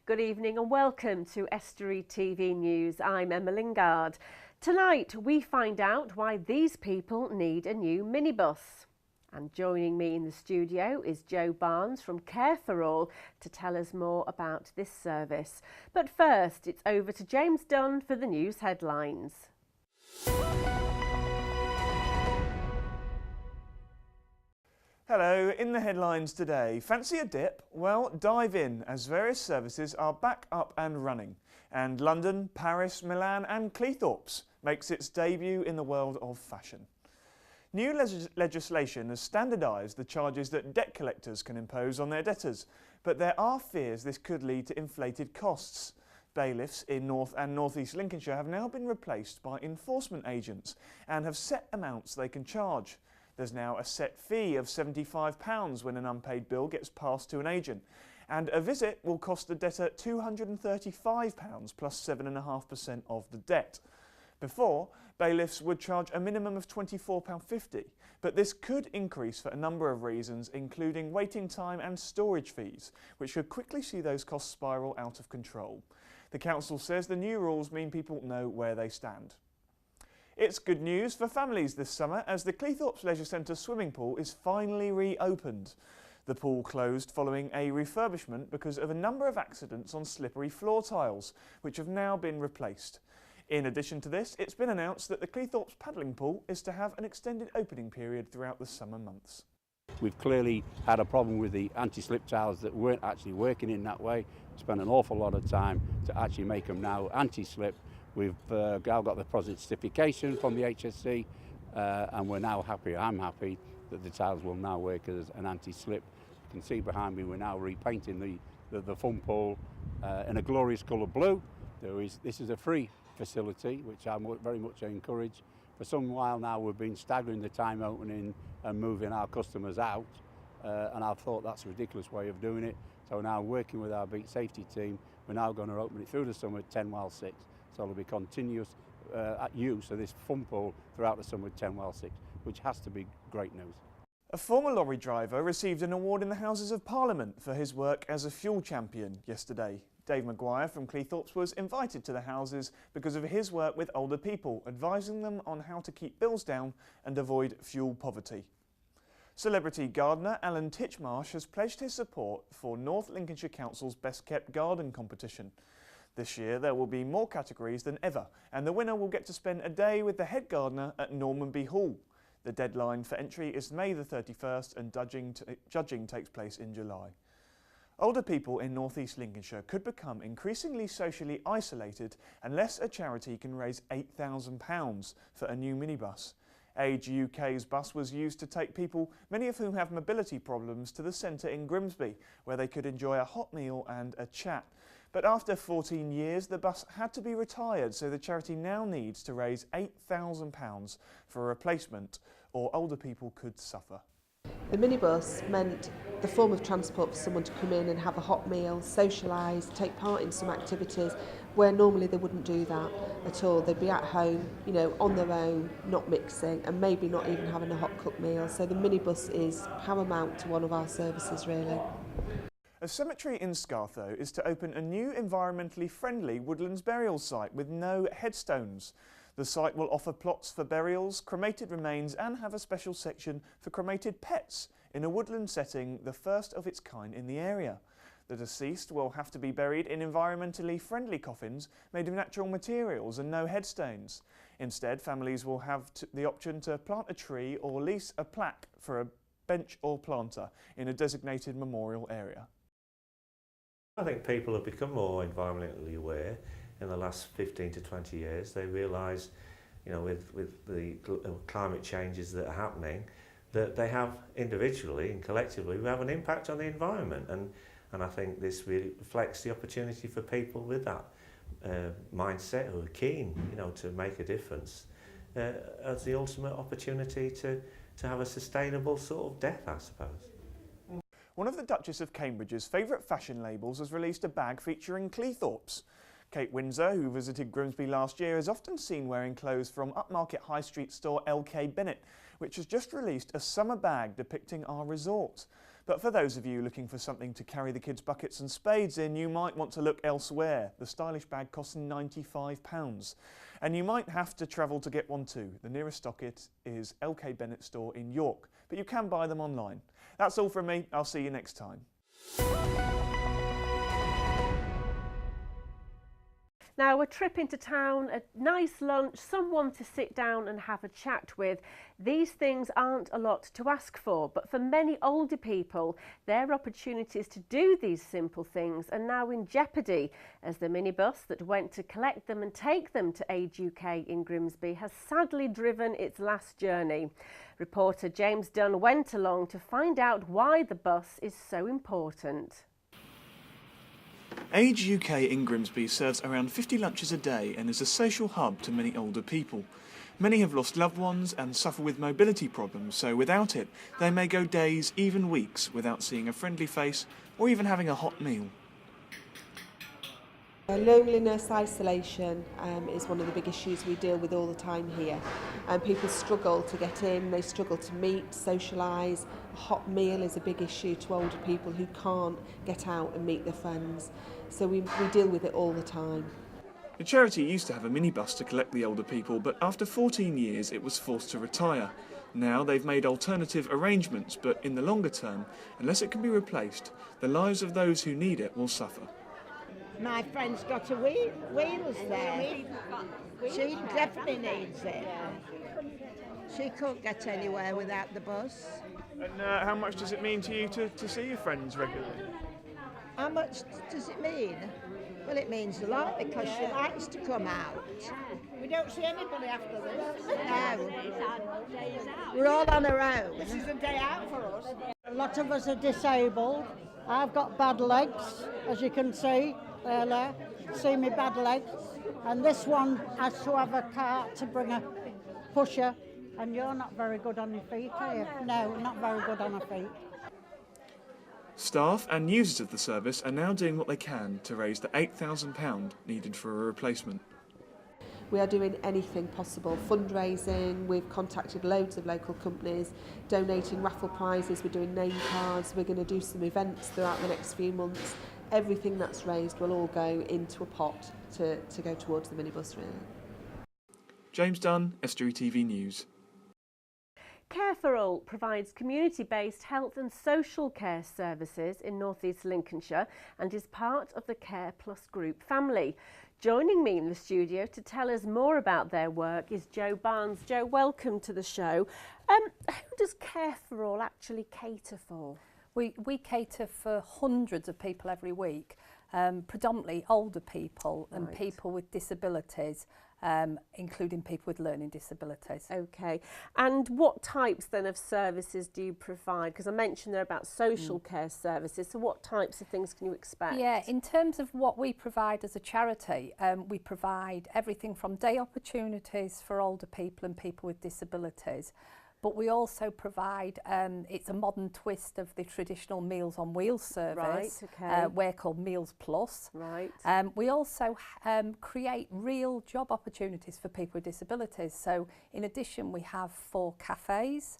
Good evening and welcome to Estuary TV News. I'm Emma Lingard. Tonight we find out why these people need a new minibus. And joining me in the studio is Joe Barnes from Care for All to tell us more about this service. But first, it's over to James Dunn for the news headlines. Hello, in the headlines today, fancy a dip? Well, dive in as various services are back up and running. And London, Paris, Milan and Cleethorpes makes its debut in the world of fashion. New legislation has standardised the charges that debt collectors can impose on their debtors, but there are fears this could lead to inflated costs. Bailiffs in North and North East Lincolnshire have now been replaced by enforcement agents and have set amounts they can charge. There's now a set fee of £75 when an unpaid bill gets passed to an agent, and a visit will cost the debtor £235 plus 7.5% of the debt. Before, bailiffs would charge a minimum of £24.50, but this could increase for a number of reasons, including waiting time and storage fees, which could quickly see those costs spiral out of control. The council says the new rules mean people know where they stand. It's good news for families this summer as the Cleethorpes Leisure Centre swimming pool is finally reopened. The pool closed following a refurbishment because of a number of accidents on slippery floor tiles, which have now been replaced. In addition to this, it's been announced that the Cleethorpes paddling pool is to have an extended opening period throughout the summer months. We've clearly had a problem with the anti-slip tiles that weren't actually working in that way. Spent an awful lot of time to actually make them now anti-slip. We've now got the positive certification from the HSC and we're now happy, I'm happy, that the tiles will now work as an anti-slip. You can see behind me we're now repainting the fun pool in a glorious colour blue. This is a free facility, which I very much encourage. For some while now we've been staggering the time opening and moving our customers out and I thought that's a ridiculous way of doing it. So now working with our beach safety team, we're now going to open it through the summer 10 while 6. So there'll be continuous use of this fun pool throughout the summer 10 while 6, which has to be great news. A former lorry driver received an award in the Houses of Parliament for his work as a fuel champion yesterday. Dave Maguire from Cleethorpes was invited to the Houses because of his work with older people, advising them on how to keep bills down and avoid fuel poverty. Celebrity gardener Alan Titchmarsh has pledged his support for North Lincolnshire Council's Best Kept Garden competition. This year there will be more categories than ever, and the winner will get to spend a day with the head gardener at Normanby Hall. The deadline for entry is May the 31st and judging takes place in July. Older people in North East Lincolnshire could become increasingly socially isolated unless a charity can raise £8,000 for a new minibus. Age UK's bus was used to take people, many of whom have mobility problems, to the centre in Grimsby, where they could enjoy a hot meal and a chat. But after 14 years, the bus had to be retired, so the charity now needs to raise £8,000 for a replacement, or older people could suffer. The minibus meant the form of transport for someone to come in and have a hot meal, socialise, take part in some activities where normally they wouldn't do that at all. They'd be at home, you know, on their own, not mixing and maybe not even having a hot cooked meal. So the minibus is paramount to one of our services really. A cemetery in Scartho is to open a new environmentally friendly woodlands burial site with no headstones. The site will offer plots for burials, cremated remains and have a special section for cremated pets in a woodland setting, the first of its kind in the area. The deceased will have to be buried in environmentally friendly coffins made of natural materials and no headstones. Instead, families will have the option to plant a tree or lease a plaque for a bench or planter in a designated memorial area. I think people have become more environmentally aware in the last 15 to 20 years. They realise, you know, with the climate changes that are happening, that they have individually and collectively, we have an impact on the environment. And I think this really reflects the opportunity for people with that mindset who are keen, you know, to make a difference as the ultimate opportunity to have a sustainable sort of death, I suppose. One of the Duchess of Cambridge's favourite fashion labels has released a bag featuring Cleethorpes. Kate Windsor, who visited Grimsby last year, is often seen wearing clothes from upmarket high street store LK Bennett, which has just released a summer bag depicting our resort. But for those of you looking for something to carry the kids' buckets and spades in, you might want to look elsewhere. The stylish bag costs £95. And you might have to travel to get one too. The nearest stockist is LK Bennett store in York, but you can buy them online. That's all from me. I'll see you next time. Now, a trip into town, a nice lunch, someone to sit down and have a chat with. These things aren't a lot to ask for, but for many older people, their opportunities to do these simple things are now in jeopardy, as the minibus that went to collect them and take them to Age UK in Grimsby has sadly driven its last journey. Reporter James Dunn went along to find out why the bus is so important. Age UK in Grimsby serves around 50 lunches a day and is a social hub to many older people. Many have lost loved ones and suffer with mobility problems, so without it, they may go days, even weeks, without seeing a friendly face or even having a hot meal. Loneliness, isolation is one of the big issues we deal with all the time here. And people struggle to get in, they struggle to meet, socialise. A hot meal is a big issue to older people who can't get out and meet their friends. So we deal with it all the time. The charity used to have a minibus to collect the older people, but after 14 years it was forced to retire. Now they've made alternative arrangements, but in the longer term, unless it can be replaced, the lives of those who need it will suffer. My friend's got a wheels there. She definitely needs it. She couldn't get anywhere without the bus. And how much does it mean to you to see your friends regularly? How much does it mean? Well, it means a lot because she likes to come out. We don't see anybody after this. No. We're all on our own. This is a day out for us. A lot of us are disabled. I've got bad legs, as you can see. There, see me bad legs, and this one has to have a cart to bring a pusher, and you're not very good on your feet, are you? No, not very good on her feet. Staff and users of the service are now doing what they can to raise the £8,000 needed for a replacement. We are doing anything possible, fundraising, we've contacted loads of local companies, donating raffle prizes, we're doing name cards, we're going to do some events throughout the next few months. Everything that's raised will all go into a pot to go towards the minibus, really. James Dunn, Estuary TV News. Care for All provides community-based health and social care services in North East Lincolnshire and is part of the Care Plus Group family. Joining me in the studio to tell us more about their work is Jo Barnes. Jo, welcome to the show. Who does Care for All actually cater for? We cater for hundreds of people every week, predominantly older people and people with disabilities, including people with learning disabilities. Okay, and what types then of services do you provide? Because I mentioned there about social care services, so what types of things can you expect? Yeah, in terms of what we provide as a charity, we provide everything from day opportunities for older people and people with disabilities. But we also provide, it's a modern twist of the traditional Meals on Wheels service. Right, okay. We're called Meals Plus. Right. We also create real job opportunities for people with disabilities. So in addition, we have 4 cafes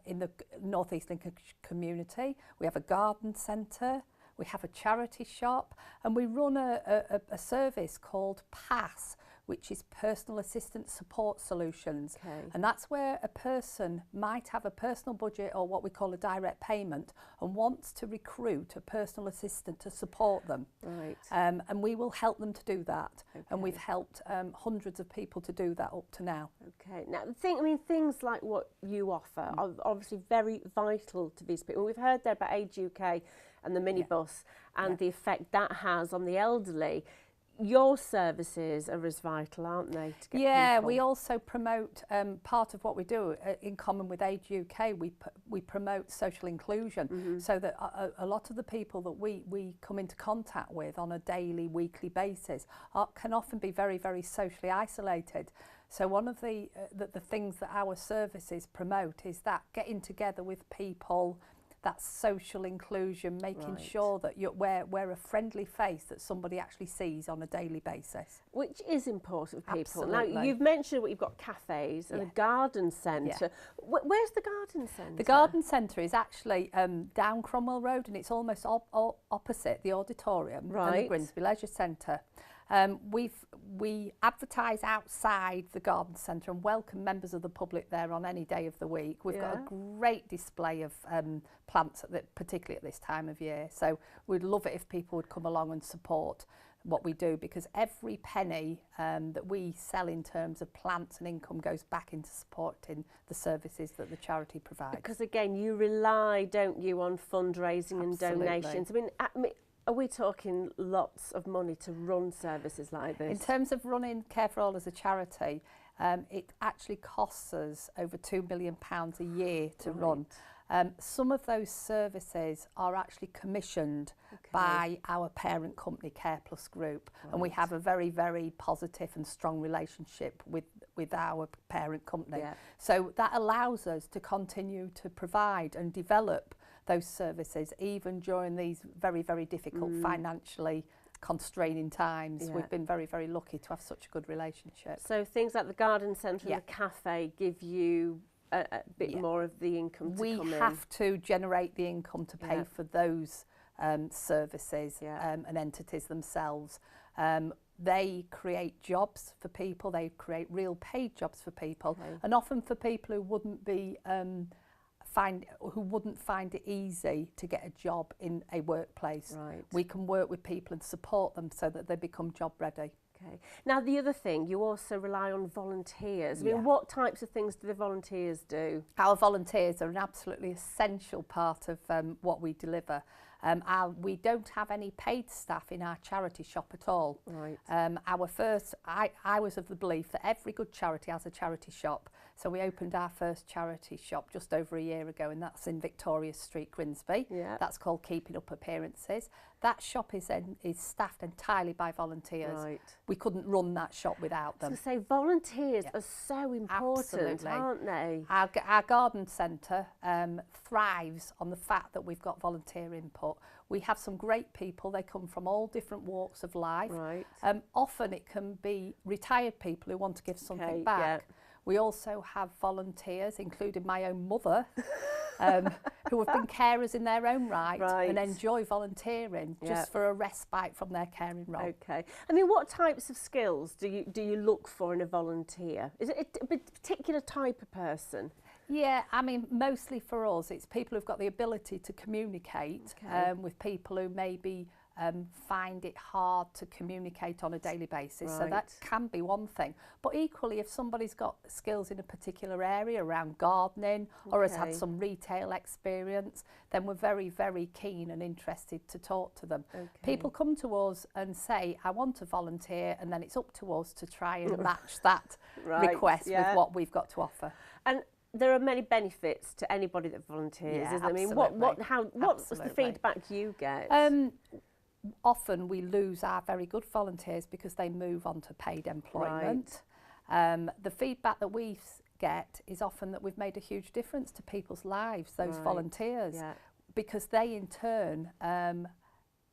in the North East Lincolnshire community. We have a garden centre. We have a charity shop. And we run a service called PASS, which is Personal Assistant Support Solutions. Okay. And that's where a person might have a personal budget or what we call a direct payment and wants to recruit a personal assistant to support them. Right. And we will help them to do that. Okay. And we've helped hundreds of people to do that up to now. Okay. Now, things like what you offer are obviously very vital to these people. We've heard there about Age UK and the minibus and the effect that has on the elderly. Your services are as vital, aren't they, to get people? We also promote, part of what we do in common with Age UK, we promote social inclusion, so that a lot of the people that we come into contact with on a daily, weekly basis can often be very, very socially isolated. So one of the things that our services promote is that getting together with people, that social inclusion, making sure that we're a friendly face that somebody actually sees on a daily basis. Which is important for people. Absolutely. Now, you've mentioned what you've got cafes and a garden centre. Where's the garden centre? The garden centre is actually down Cromwell Road, and it's almost opposite the auditorium and the Grimsby Leisure Centre. We advertise outside the garden centre and welcome members of the public there on any day of the week. We've got a great display of plants, particularly at this time of year. So we'd love it if people would come along and support what we do, because every penny that we sell in terms of plants and income goes back into supporting the services that the charity provides. Because again, you rely, don't you, on fundraising and donations. I mean, are we talking lots of money to run services like this? In terms of running Care for All as a charity, it actually costs us over £2 million a year to run. Some of those services are actually commissioned by our parent company, Care Plus Group, and we have a very, very positive and strong relationship with our parent company. So that allows us to continue to provide and develop those services even during these very, very difficult financially constraining times. We've been very, very lucky to have such a good relationship. So things like the garden centre and the cafe give you a bit more of the income to come in. We have to generate the income to pay for those services and entities themselves. They create jobs for people, they create real paid jobs for people, and often for people who wouldn't be who wouldn't find it easy to get a job in a workplace. We can work with people and support them so that they become job ready. Okay. Now, the other thing, you also rely on volunteers. I mean, what types of things do the volunteers do? Our volunteers are an absolutely essential part of what we deliver. We don't have any paid staff in our charity shop at all. I was of the belief that every good charity has a charity shop. So we opened our first charity shop just over a year ago, and that's in Victoria Street, Grimsby. That's called Keeping Up Appearances. That shop is staffed entirely by volunteers. We couldn't run that shop without them. So say volunteers are so important, aren't they? Our garden centre thrives on the fact that we've got volunteer input. We have some great people. They come from all different walks of life. Often it can be retired people who want to give something back. We also have volunteers, including my own mother, who have been carers in their own right and enjoy volunteering just for a respite from their caring role. Okay. I mean, what types of skills do you look for in a volunteer? Is it a particular type of person? Yeah, I mean, mostly for us, it's people who've got the ability to communicate with people who maybe find it hard to communicate on a daily basis. So that can be one thing. But equally, if somebody's got skills in a particular area around gardening or has had some retail experience, then we're very, very keen and interested to talk to them. People come to us and say, I want to volunteer, and then it's up to us to try and match that request with what we've got to offer. And there are many benefits to anybody that volunteers, isn't there? I mean, what's the feedback you get? Often we lose our very good volunteers because they move on to paid employment. The feedback that we get is often that we've made a huge difference to people's lives, those volunteers, because they in turn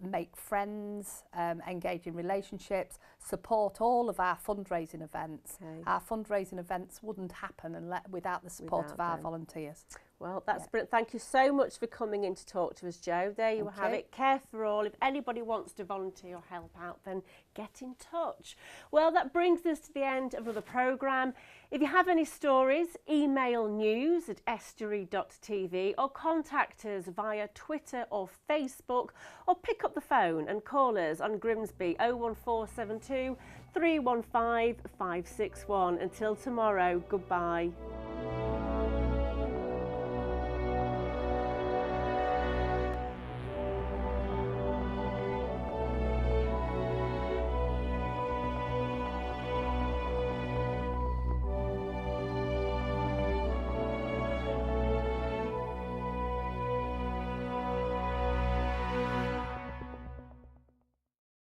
make friends, engage in relationships, support all of our fundraising events. Our fundraising events wouldn't happen without the support of our volunteers. Well, that's brilliant. Thank you so much for coming in to talk to us, Jo. There you have it. Care for All. If anybody wants to volunteer or help out, then get in touch. Well, that brings us to the end of another programme. If you have any stories, email news@estuary.tv or contact us via Twitter or Facebook, or pick up the phone and call us on Grimsby 01472 315 561. Until tomorrow, goodbye.